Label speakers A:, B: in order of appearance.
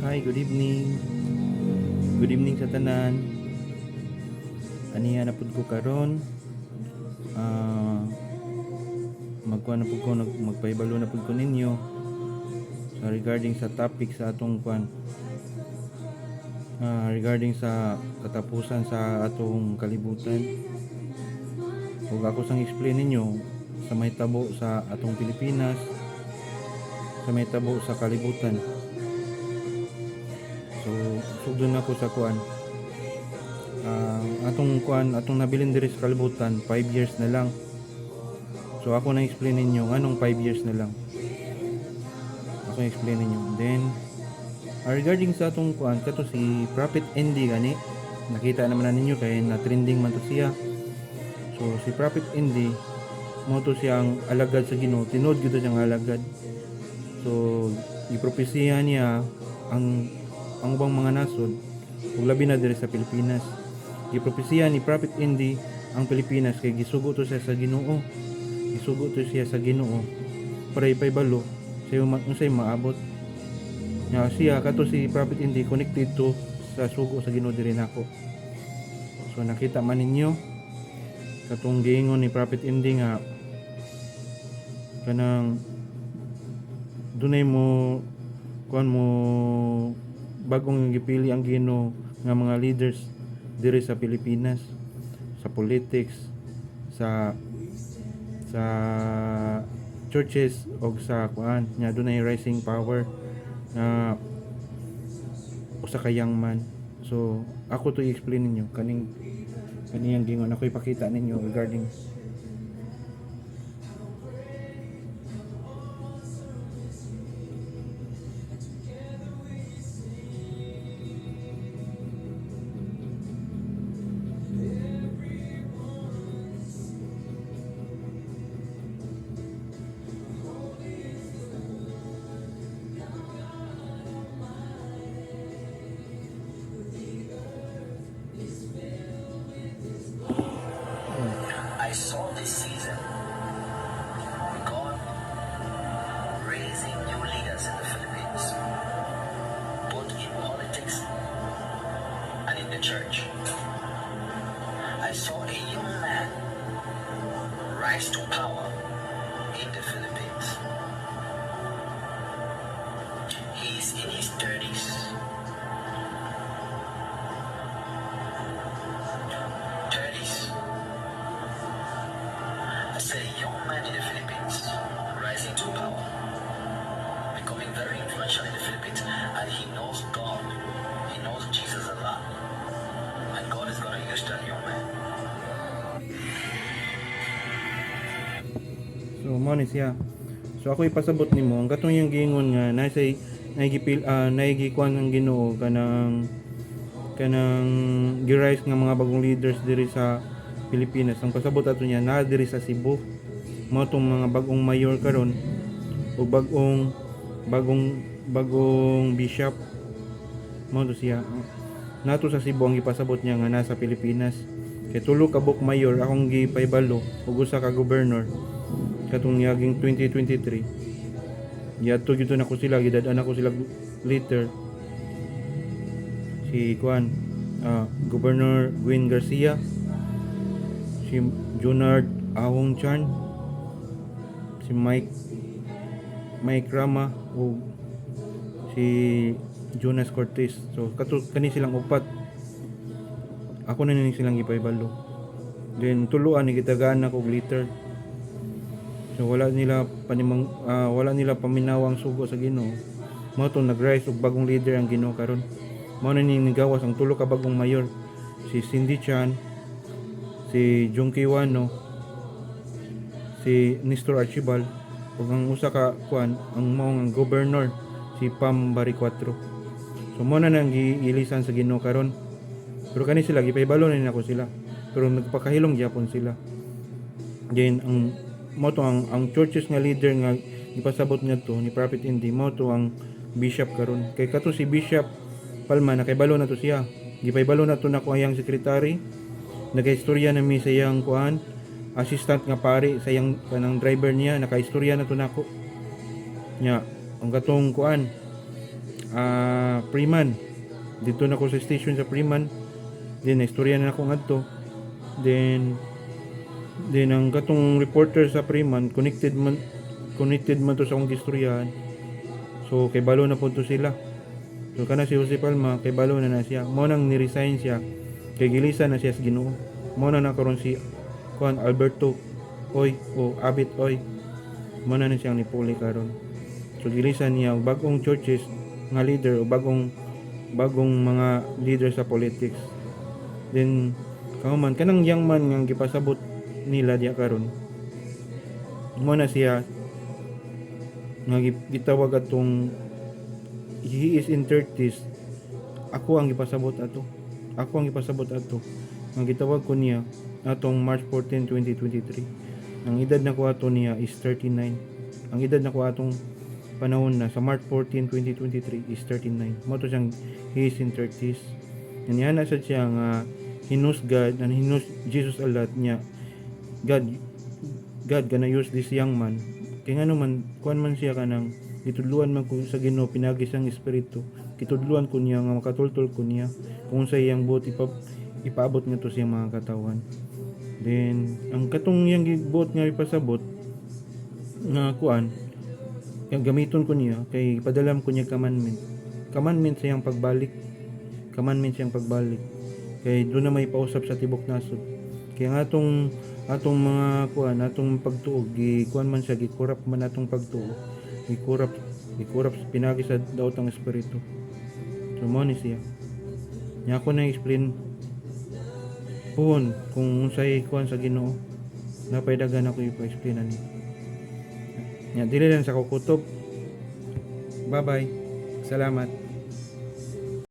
A: Hi, good evening. Good evening sa tanan. Aniya na pud ko karon. Magkuha na pud ko magpahibalo na pud ko ninyo sa regarding sa topic sa atong kuan. Regarding sa katapusan sa atong kalibutan. Ug ako sang explain ninyo sa may tabo sa atong Pilipinas, sa may tabo sa kalibutan. So, sugdon na ko sa kuan. Atong nabilin diri sa kalibutan 5 years na lang. So ako na explain ninyo anong 5 years na lang. Ako explain ninyo. Then regarding sa atong kuan kato si Prophet Andy gani. Nakita naman na ninyo kay na trending man to siya. So si Prophet Andy mo to siyang alagad sa Ginoo. Tinod gyud siyang alagad. So gipropesiya niya ang ubang mga nasod ug labi na diri sa Pilipinas. Gipropesiya ni Prophet Andy ang Pilipinas kay gisugo to siya sa Ginoo. Gisugo to siya sa Ginoo para ipahibalo sa unsay maabot. Nya siya kato si Prophet Andy connected to sa sugo sa Ginoo diri nako. So nakita man ninyo katong giingon ni Prophet Andy nga kanang dunay mo kuan mo bagong gipili ang Ginoo nga mga leaders diri sa Pilipinas, sa politics, sa churches o sa kuan nya dunay rising power na usa ka young man. So ako to i-explain ninyo kaniyang gingon ako ipakita ninyo regarding
B: I saw this season God raising new leaders in the Philippines, both in politics and in the church. I saw a young man rise to power in the Philippines. He is in his 30s. I said a young man in the Philippines rising to power, becoming very influential in the Philippines, and he knows God. He knows Jesus a lot. And God is going to use that young man.
A: so mo ni siya. So ako ipasabot nimo ang katong yung giingon nga naigikuan ang Ginoo kanang gi-rise nga mga bagong leaders diri sa Pilipinas. Ang pasabot ato niya na diri sa Cebu mo tong mga bagong mayor karon o bagong bishop mo to siya nato sa Cebu ang ipasabot niya nga nasa Pilipinas. Kay tulo ka buk mayor akong gipahibalo ug usa ka governor katong niyaging 2023. Yato gyud na ko sila gidad-an ako sila later. Si Governor Gwen Garcia, si Junard Ahong Chan, si Mike Rama o si Jonas Cortez. So kani silang upat ako na nini silang ipahibalo. Then tuluan ni gitagaan ako later. So wala nila paminawang sugo sa Ginoo. Mao to nag-rise og bagong leader ang Ginoo karon. Mao na ning nigawas ang tulo ka bagong mayor, si Cindy Chan, si Junkie Wano, si Nestor Archibald, ug ang usa ka ang maong governor si Pam Baricotro. So mo na nang giilisan sa Ginoo karon. Pero kani sila gipahibalo na nako sila. Pero nagpakahilom gyapon sila. Then mo to ang churches nga leader nga ipasabot ngadto ni Prophet Andy mo to ang bishop karon. Kay kato si Bishop Palma nakaibalo na to siya. Gipahibalo na to nako ang secretary. Nagaistorya na mi sa iyang assistant nga pare sa iyang kanang driver niya nakaistorya na to nako. Nya ang katong Freeman. Dito na ko sa station sa Freeman. Then istorya na ako ngadto. Then ang katong reporter sa Freeman connected man to sa akong gistoryahan. So kay balo na po to sila. So kana si Jose Palma kay balo na siya. Mo nang ni-resign siya. Kay gilisan na siya sa Ginoo. Mo na karon si Juan Alberto Oy o Abit Oy. Mo na siyang nipuli karon. So gilisan niya og bagong churches nga leader o bagong mga leader sa politics. Then kauman kanang young man nga gipasabot nila diya karon. Mo na siya nga gitawag atong he is in 30s. Ako ang gipasabot ato. Ang gitawag ko niya atong March 14, 2023. Ang edad na ko ato niya is 39. Ang edad na ko atong panahon na sa March 14, 2023 is 39. Mo to siyang he is in 30s. Yan na siya nga hinus God and hinus Jesus a lot niya. God gonna use this young man. Kaya nga naman, kuan man siya kanang gitudluan man ko sa Ginoo pinagi siyang espiritu. Gitudluan ko niya nga makatultol ko niya kung sa iyang buot ipaabot nga to siyang mga katawan. Then ang katong yang buot nga ipasabot nga kuan yang gamiton ko niya kay padalam ko niya commandment siyang pagbalik kay doon na may pausap sa tibok nasod. Kaya nga atong mga kuan atong pagtuog gikuan man siya gikurap man atong pagtuog gikurap pinagi sa daotang espiritu. So mo ni siya nya ako na explain kung unsay kuan sa Ginoo napay daghan ako ipa-explain ani nya dili lang sa kukutob. Bye bye, salamat.